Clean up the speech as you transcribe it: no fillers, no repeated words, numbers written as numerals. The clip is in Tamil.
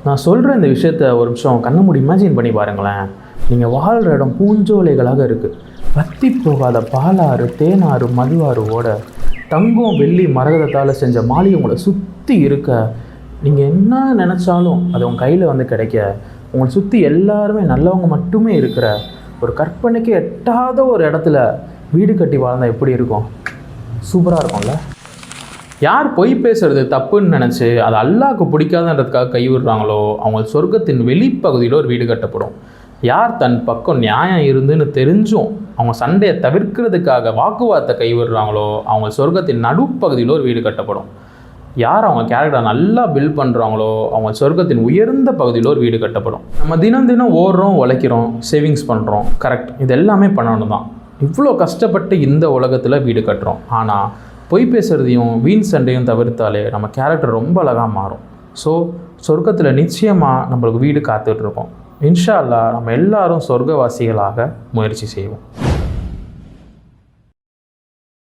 நான் சொல்கிற இந்த விஷயத்த ஒரு நிமிஷம் கண்ண மூடி இமேஜின் பண்ணி பாருங்களேன். நீங்கள் வாழ்கிற இடம் பூஞ்சோலைகளாக இருக்குது. வத்தி போகாத பாலாறு, தேனாறு, மதுவாறு ஓட தங்கம், வெள்ளி, மரகதத்தால் செஞ்ச மாளிகை உங்களை சுற்றி இருக்க, நீங்கள் என்ன நினச்சாலும் அது உங்கள் கையில் வந்து கிடைக்க, உங்களை சுற்றி எல்லாருமே நல்லவங்க மட்டுமே இருக்கிற ஒரு கற்பனைக்கு எட்டாத ஒரு இடத்துல வீடு கட்டி வாழ்ந்தால் எப்படி இருக்கும்? சூப்பராக இருக்கும்ல? யார் பொய் பேசுறது தப்புன்னு நினச்சி அது அல்லாஹ்க்கு பிடிக்காதுன்றதுக்காக கைவிடுறாங்களோ அவங்க சொர்க்கத்தின் வெளிப்பகுதியில் ஒரு வீடு கட்டப்படும். யார் தன் பக்கம் நியாயம் இருந்துன்னு தெரிஞ்சும் அவங்க சண்டையை தவிர்க்கிறதுக்காக வாக்குவாதத்தை கைவிடுறாங்களோ அவங்க சொர்க்கத்தின் நடுப்பகுதியில் ஒரு வீடு கட்டப்படும். யார் அவங்க கேரக்டர் நல்லா பில்ட் பண்ணுறாங்களோ அவங்க சொர்க்கத்தின் உயர்ந்த பகுதியில் ஒரு வீடு கட்டப்படும். நம்ம தினம் தினம் ஓடுறோம், உழைக்கிறோம், சேவிங்ஸ் பண்ணுறோம், கரெக்ட், இது எல்லாமே பண்ணணும் தான். இவ்வளோ கஷ்டப்பட்டு இந்த உலகத்தில் வீடு கட்டுறோம். ஆனால் பொய் பேசுகிறதையும் வீண் சண்டையும் தவிர்த்தாலே நம்ம கேரக்டர் ரொம்ப அழகாக மாறும். ஸோ சொர்க்கத்தில் நிச்சயமாக நம்மளுக்கு வீடு காத்துட்ருக்கோம். இன்ஷா அல்லாஹ் நம்ம எல்லாரும் சொர்க்கவாசிகளாக முயற்சி செய்வோம்.